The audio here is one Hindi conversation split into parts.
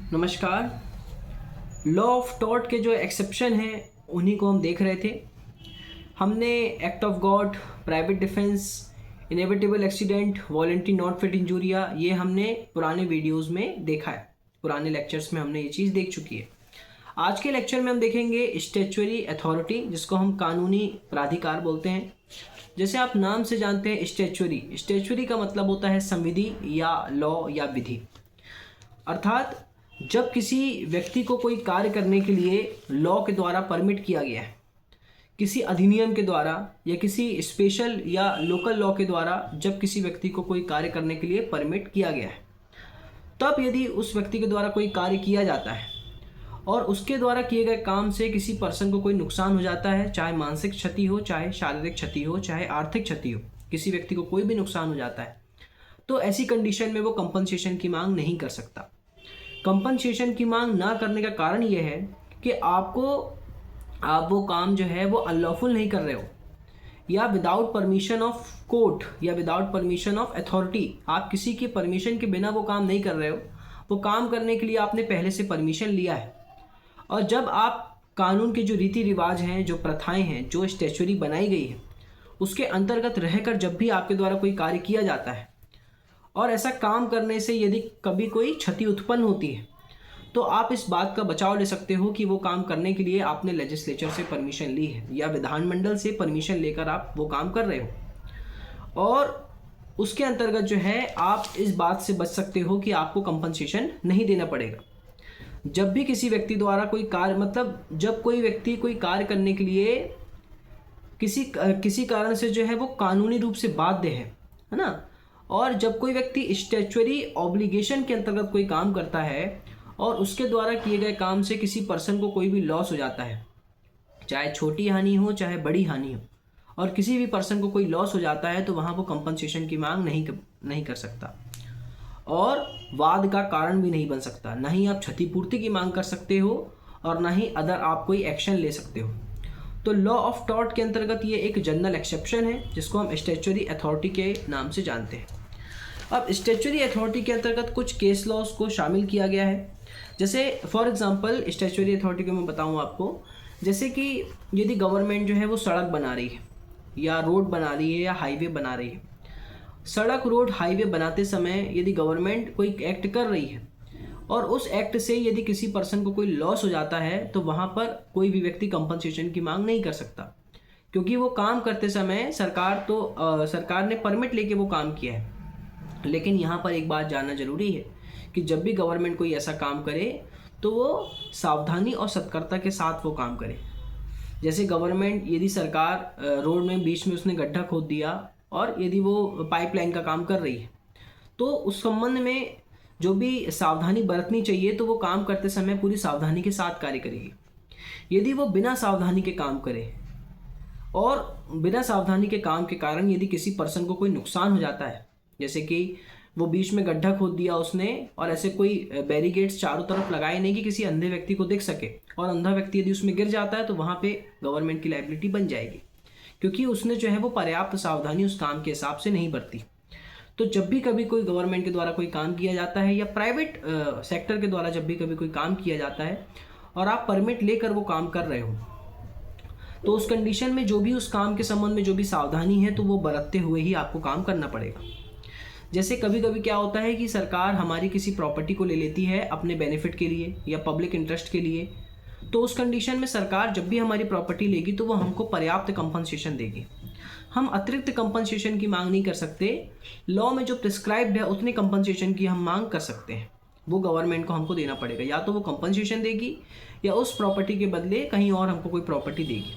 नमस्कार। लॉ ऑफ टॉर्ट के जो एक्सेप्शन हैं उन्हीं को हम देख रहे थे। हमने act of God, private defence, inevitable accident, voluntary not fit injuria, ये हमने पुराने वीडियोस में देखा है। पुराने लेक्चर्स में हमने ये चीज़ देख चुकी है। आज के लेक्चर में हम देखेंगे स्टैच्यूटरी अथॉरिटी, जिसको हम कानूनी प्राधिकार बोलते हैं। जैसे आप नाम से जानते हैं स्टैच्यूटरी का मतलब होता है संविधि या लॉ या विधि। अर्थात जब किसी व्यक्ति को कोई कार्य करने के लिए लॉ के द्वारा परमिट किया गया है, किसी अधिनियम के द्वारा या किसी स्पेशल या लोकल लॉ के द्वारा जब किसी व्यक्ति को कोई कार्य करने के लिए परमिट किया गया है, तब यदि उस व्यक्ति के द्वारा कोई कार्य किया जाता है और उसके द्वारा किए गए काम से किसी पर्सन को कोई नुकसान हो जाता है, चाहे मानसिक क्षति हो, चाहे शारीरिक क्षति हो, चाहे आर्थिक क्षति हो, किसी व्यक्ति को कोई भी नुकसान हो जाता है, तो ऐसी कंडीशन में वो कंपनसेशन की मांग नहीं कर सकता। कंपनसेशन की मांग ना करने का कारण ये है कि आप वो काम जो है वो अनलॉफुल नहीं कर रहे हो, या विदाउट परमिशन ऑफ कोर्ट या विदाउट परमिशन ऑफ अथॉरिटी, आप किसी की परमिशन के बिना वो काम नहीं कर रहे हो। वो काम करने के लिए आपने पहले से परमिशन लिया है। और जब आप कानून के जो रीति रिवाज हैं, जो प्रथाएं हैं, जो स्टैच्यूटरी बनाई गई है, उसके अंतर्गत रहकर जब भी आपके द्वारा कोई कार्य किया जाता है और ऐसा काम करने से यदि कभी कोई क्षति उत्पन्न होती है, तो आप इस बात का बचाव ले सकते हो कि वो काम करने के लिए आपने लेजिस्लेचर से परमिशन ली है या विधानमंडल से परमिशन लेकर आप वो काम कर रहे हो। और उसके अंतर्गत जो है आप इस बात से बच सकते हो कि आपको कंपनसेशन नहीं देना पड़ेगा। जब भी किसी व्यक्ति द्वारा कोई कार्य, मतलब जब कोई व्यक्ति कोई कार्य करने के लिए किसी कारण से जो है वो कानूनी रूप से बाध्य है ना, और जब कोई व्यक्ति स्टैच्यूटरी ऑब्लिगेशन के अंतर्गत कोई काम करता है और उसके द्वारा किए गए काम से किसी पर्सन को कोई भी लॉस हो जाता है, चाहे छोटी हानि हो चाहे बड़ी हानि हो, और किसी भी पर्सन को कोई लॉस हो जाता है, तो वहाँ वो कंपनसेशन की मांग नहीं कर सकता और वाद का कारण भी नहीं बन सकता। ना ही आप क्षतिपूर्ति की मांग कर सकते हो और ना ही अदर आप कोई एक्शन ले सकते हो। तो लॉ ऑफ टॉर्ट के अंतर्गत ये एक जनरल एक्सेप्शन है जिसको हम स्टैच्यूटरी अथॉरिटी के नाम से जानते हैं। अब स्टैच्यूटरी अथॉरिटी के अंतर्गत कुछ केस लॉज को शामिल किया गया है। जैसे फॉर एग्जांपल स्टैच्यूटरी अथॉरिटी को मैं बताऊं आपको, जैसे कि यदि गवर्नमेंट जो है वो सड़क बना रही है या रोड बना रही है या हाईवे बना रही है, सड़क रोड हाईवे बनाते समय यदि गवर्नमेंट कोई एक्ट कर रही है और उस एक्ट से यदि किसी पर्सन को कोई लॉस हो जाता है, तो वहाँ पर कोई भी व्यक्ति कंपनसेशन की मांग नहीं कर सकता, क्योंकि वो काम करते समय सरकार ने परमिट लेके वो काम किया है। लेकिन यहाँ पर एक बात जानना जरूरी है कि जब भी गवर्नमेंट कोई ऐसा काम करे तो वो सावधानी और सतर्कता के साथ वो काम करे। जैसे गवर्नमेंट, यदि सरकार रोड में बीच में उसने गड्ढा खोद दिया और यदि वो पाइपलाइन का काम कर रही है, तो उस संबंध में जो भी सावधानी बरतनी चाहिए, तो वो काम करते समय पूरी सावधानी के साथ कार्य करेगी। यदि वो बिना सावधानी के काम करे और बिना सावधानी के काम के कारण यदि किसी पर्सन को कोई नुकसान हो जाता है, जैसे कि वो बीच में गड्ढा खोद दिया उसने और ऐसे कोई बैरिकेड्स चारों तरफ लगाए नहीं कि किसी अंधे व्यक्ति को दिख सके, और अंधा व्यक्ति यदि उसमें गिर जाता है, तो वहाँ पे गवर्नमेंट की लायबिलिटी बन जाएगी, क्योंकि उसने जो है वो पर्याप्त सावधानी उस काम के हिसाब से नहीं बरती। तो जब भी कभी कोई गवर्नमेंट के द्वारा कोई काम किया जाता है या प्राइवेट सेक्टर के द्वारा जब भी कभी कोई काम किया जाता है और आप परमिट लेकर वो काम कर रहे हो, तो उस कंडीशन में जो भी उस काम के संबंध में जो भी सावधानी है, तो वो बरतते हुए ही आपको काम करना पड़ेगा। जैसे कभी कभी क्या होता है कि सरकार हमारी किसी प्रॉपर्टी को ले लेती है अपने बेनिफिट के लिए या पब्लिक इंटरेस्ट के लिए, तो उस कंडीशन में सरकार जब भी हमारी प्रॉपर्टी लेगी तो वो हमको पर्याप्त कंपनसेशन देगी। हम अतिरिक्त कंपनसेशन की मांग नहीं कर सकते। लॉ में जो प्रिस्क्राइब्ड है उतने कंपनसेशन की हम मांग कर सकते हैं, वो गवर्नमेंट को हमको देना पड़ेगा। या तो वो कंपनसेशन देगी या उस प्रॉपर्टी के बदले कहीं और हमको कोई प्रॉपर्टी देगी।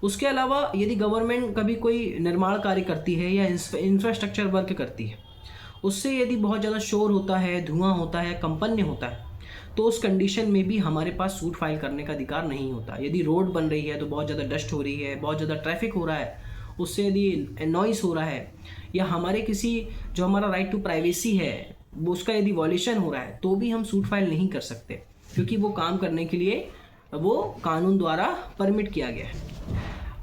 उसके अलावा यदि गवर्नमेंट कभी कोई निर्माण कार्य करती है या इंफ्रास्ट्रक्चर वर्क करती है, उससे यदि बहुत ज़्यादा शोर होता है, धुआं होता है, कंपन्य होता है, तो उस कंडीशन में भी हमारे पास सूट फाइल करने का अधिकार नहीं होता। यदि रोड बन रही है तो बहुत ज़्यादा डस्ट हो रही है, बहुत ज़्यादा ट्रैफिक हो रहा है, उससे यदि नॉइस हो रहा है, या हमारे किसी जो हमारा राइट टू प्राइवेसी है वो उसका यदि वॉल्यूशन हो रहा है, तो भी हम सूट फाइल नहीं कर सकते, क्योंकि वो काम करने के लिए वो कानून द्वारा परमिट किया गया है।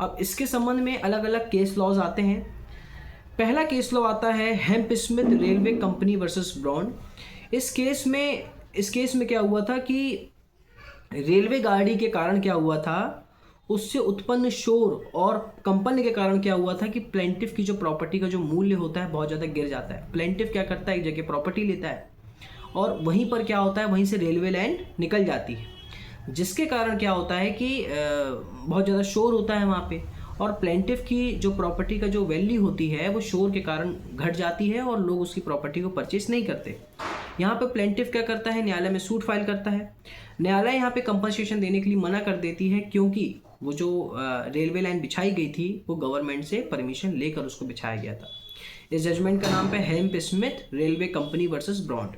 अब इसके संबंध में अलग अलग केस लॉज आते हैं। पहला केस लॉ आता है Hammersmith railway company versus brown. इस केस में इस केस में क्या हुआ था कि रेलवे गाड़ी के कारण क्या हुआ था, उससे उत्पन्न शोर और कंपन के कारण क्या हुआ था कि प्लेंटिफ की जो प्रॉपर्टी का जो मूल्य होता है बहुत ज़्यादा गिर जाता है। प्लेंटिफ क्या करता है, एक जगह प्रॉपर्टी लेता है और वहीं पर क्या होता है, वहीं से रेलवे लाइन निकल जाती है, जिसके कारण क्या होता है कि बहुत ज़्यादा शोर होता है वहाँ पे, और प्लेंटिफ की जो प्रॉपर्टी का जो वैल्यू होती है वो शोर के कारण घट जाती है और लोग उसकी प्रॉपर्टी को परचेस नहीं करते। यहाँ पे प्लेंटिफ क्या करता है, न्यायालय में सूट फाइल करता है। न्यायालय यहाँ पे कंपनसेशन देने के लिए मना कर देती है, क्योंकि वो जो रेलवे लाइन बिछाई गई थी वो गवर्नमेंट से परमिशन लेकर उसको बिछाया गया था। इस जजमेंट का नाम है Hammersmith railway company versus Brand.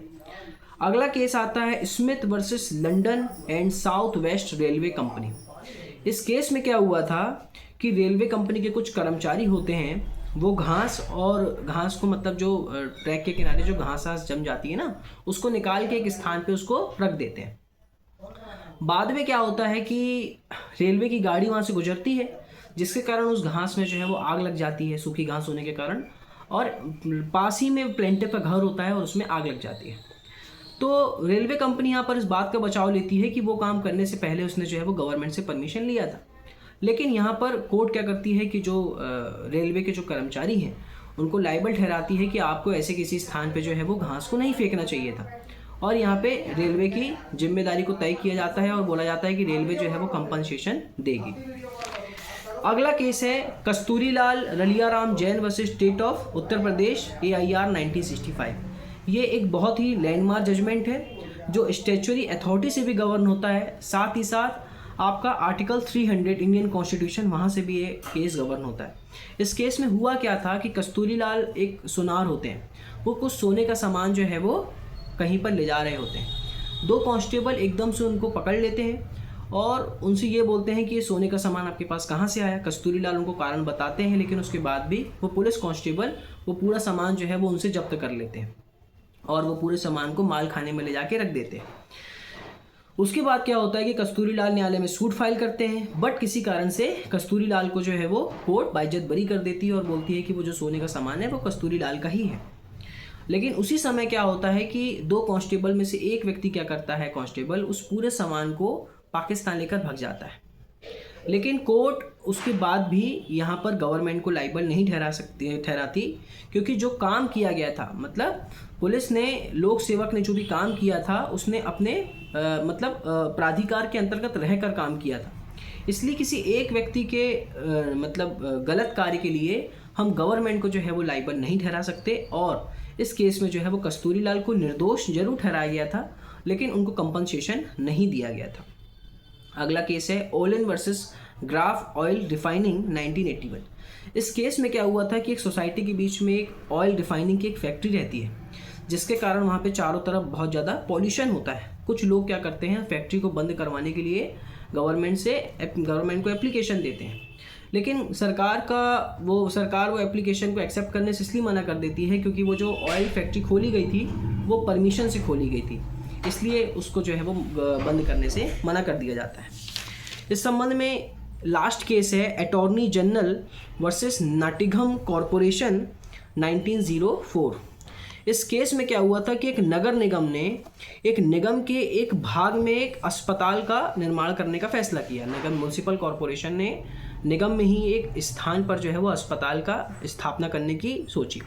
अगला केस आता है Smith versus London and South West Railway Company. इस केस में क्या हुआ था कि रेलवे कंपनी के कुछ कर्मचारी होते हैं, वो घास को मतलब जो ट्रैक के किनारे जो घास जम जाती है ना, उसको निकाल के एक स्थान पे उसको रख देते हैं। बाद में क्या होता है कि रेलवे की गाड़ी वहाँ से गुजरती है, जिसके कारण उस घास में जो है वो आग लग जाती है, सूखी घास होने के कारण, और पास ही में प्लेंटिफ का घर होता है और उसमें आग लग जाती है। तो रेलवे कंपनी यहाँ पर इस बात का बचाव लेती है कि वो काम करने से पहले उसने जो है वो गवर्नमेंट से परमिशन लिया था। लेकिन यहाँ पर कोर्ट क्या करती है कि जो रेलवे के जो कर्मचारी हैं उनको लायबल ठहराती है कि आपको ऐसे किसी स्थान पे जो है वो घास को नहीं फेंकना चाहिए था, और यहाँ पे रेलवे की जिम्मेदारी को तय किया जाता है और बोला जाता है कि रेलवे जो है वो कंपनसेशन देगी। अगला केस है Kasturilal Raliaram Jain versus state of Uttar Pradesh AIR 1965। ये एक बहुत ही लैंडमार्क जजमेंट है जो स्टैच्यूटरी अथॉरिटी से भी गवर्न होता है, साथ ही साथ आपका आर्टिकल 300 इंडियन कॉन्स्टिट्यूशन वहाँ से भी ये केस गवर्न होता है। इस केस में हुआ क्या था कि कस्तूरीलाल एक सुनार होते हैं, वो कुछ सोने का सामान जो है वो कहीं पर ले जा रहे होते हैं। दो कांस्टेबल एकदम से उनको पकड़ लेते हैं और उनसे ये बोलते हैं कि ये सोने का सामान आपके पास कहाँ से आया। कस्तूरीलाल उनको कारण बताते हैं, लेकिन उसके बाद भी वो पुलिस कांस्टेबल वो पूरा सामान जो है वो उनसे जब्त कर लेते हैं और वो पूरे सामान को माल खाने में ले जाके रख देते हैं। उसके बाद क्या होता है कि कस्तूरीलाल न्यायालय में सूट फाइल करते हैं, बट किसी कारण से कस्तूरीलाल को जो है वो कोर्ट बाइज्जत बरी कर देती है और बोलती है कि वो जो सोने का सामान है वो कस्तूरीलाल का ही है। लेकिन उसी समय क्या होता है कि दो कांस्टेबल में से एक व्यक्ति क्या करता है, कांस्टेबल उस पूरे सामान को पाकिस्तान लेकर भाग जाता है। लेकिन कोर्ट उसके बाद भी यहाँ पर गवर्नमेंट को लाइबल नहीं ठहराती, क्योंकि जो काम किया गया था, मतलब पुलिस ने, लोक सेवक ने जो भी काम किया था उसने अपने प्राधिकार के अंतर्गत रहकर काम किया था। इसलिए किसी एक व्यक्ति के गलत कार्य के लिए हम गवर्नमेंट को जो है वो लाइबल नहीं ठहरा सकते, और इस केस में जो है वो कस्तूरीलाल को निर्दोष जरूर ठहराया गया था, लेकिन उनको कंपनसेशन नहीं दिया गया था। अगला केस है ओलन वर्सेस ग्राफ ऑयल रिफाइनिंग 1981। इस केस में क्या हुआ था कि एक सोसाइटी के बीच में एक ऑयल रिफाइनिंग की एक फैक्ट्री रहती है, जिसके कारण वहाँ पे चारों तरफ बहुत ज़्यादा पॉल्यूशन होता है। कुछ लोग क्या करते हैं, फैक्ट्री को बंद करवाने के लिए गवर्नमेंट को एप्लीकेशन देते हैं, लेकिन सरकार वो एप्लीकेशन को एक्सेप्ट करने से इसलिए मना कर देती है क्योंकि वो जो ऑयल फैक्ट्री खोली गई थी वो परमिशन से खोली गई थी, इसलिए उसको जो है वो बंद करने से मना कर दिया जाता है। इस संबंध में लास्ट केस है attorney general versus Nottingham corporation 1904। इस केस में क्या हुआ था कि एक नगर निगम ने एक निगम के एक भाग में एक अस्पताल का निर्माण करने का फैसला किया। नगर म्युनिसिपल कॉरपोरेशन ने निगम में ही एक स्थान पर जो है वो अस्पताल का स्थापना करने की सोची।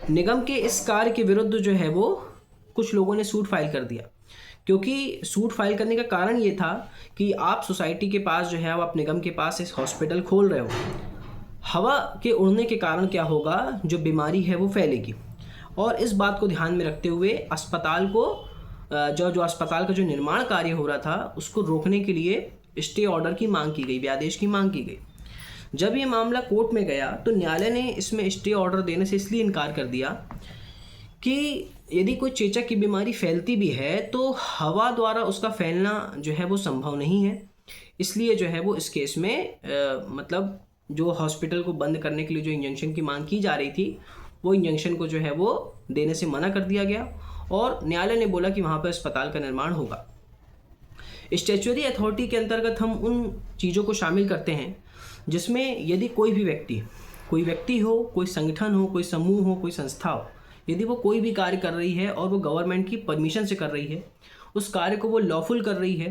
निगम के इस कार्य के विरुद्ध जो है वो कुछ लोगों ने सूट फाइल कर दिया, क्योंकि सूट फाइल करने का कारण ये था कि आप सोसाइटी के पास जो है आप निगम के पास एक हॉस्पिटल खोल रहे हो, हवा के उड़ने के कारण क्या होगा, जो बीमारी है वो फैलेगी, और इस बात को ध्यान में रखते हुए अस्पताल को जो अस्पताल का जो निर्माण कार्य हो रहा था उसको रोकने के लिए स्टे ऑर्डर की मांग की गई, व्यादेश की मांग की गई। जब ये मामला कोर्ट में गया तो न्यायालय ने इसमें स्टे ऑर्डर देने से इसलिए इनकार कर दिया कि यदि कोई चेचक की बीमारी फैलती भी है तो हवा द्वारा उसका फैलना जो है वो संभव नहीं है, इसलिए जो है वो इस केस में जो हॉस्पिटल को बंद करने के लिए जो इंजंक्शन की मांग की जा रही थी वो इंजंक्शन को जो है वो देने से मना कर दिया गया, और न्यायालय ने बोला कि वहाँ पर अस्पताल का निर्माण होगा। स्टैच्यूटरी अथॉरिटी के अंतर्गत हम उन चीज़ों को शामिल करते हैं जिसमें यदि कोई व्यक्ति हो, कोई संगठन हो, कोई समूह हो, कोई संस्था हो, यदि वो कोई भी कार्य कर रही है और वो गवर्नमेंट की परमिशन से कर रही है, उस कार्य को वो लॉफुल कर रही है,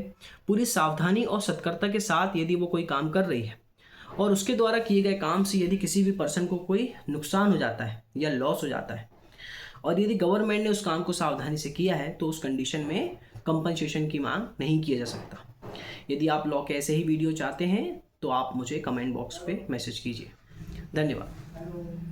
पूरी सावधानी और सतर्कता के साथ यदि वो कोई काम कर रही है और उसके द्वारा किए गए काम से यदि किसी भी पर्सन को कोई नुकसान हो जाता है या लॉस हो जाता है और यदि गवर्नमेंट ने उस काम को सावधानी से किया है, तो उस कंडीशन में कंपनसेशन की मांग नहीं किया जा सकता। यदि आप लॉ के ऐसे ही वीडियो चाहते हैं तो आप मुझे कमेंट बॉक्स पे मैसेज कीजिए। धन्यवाद।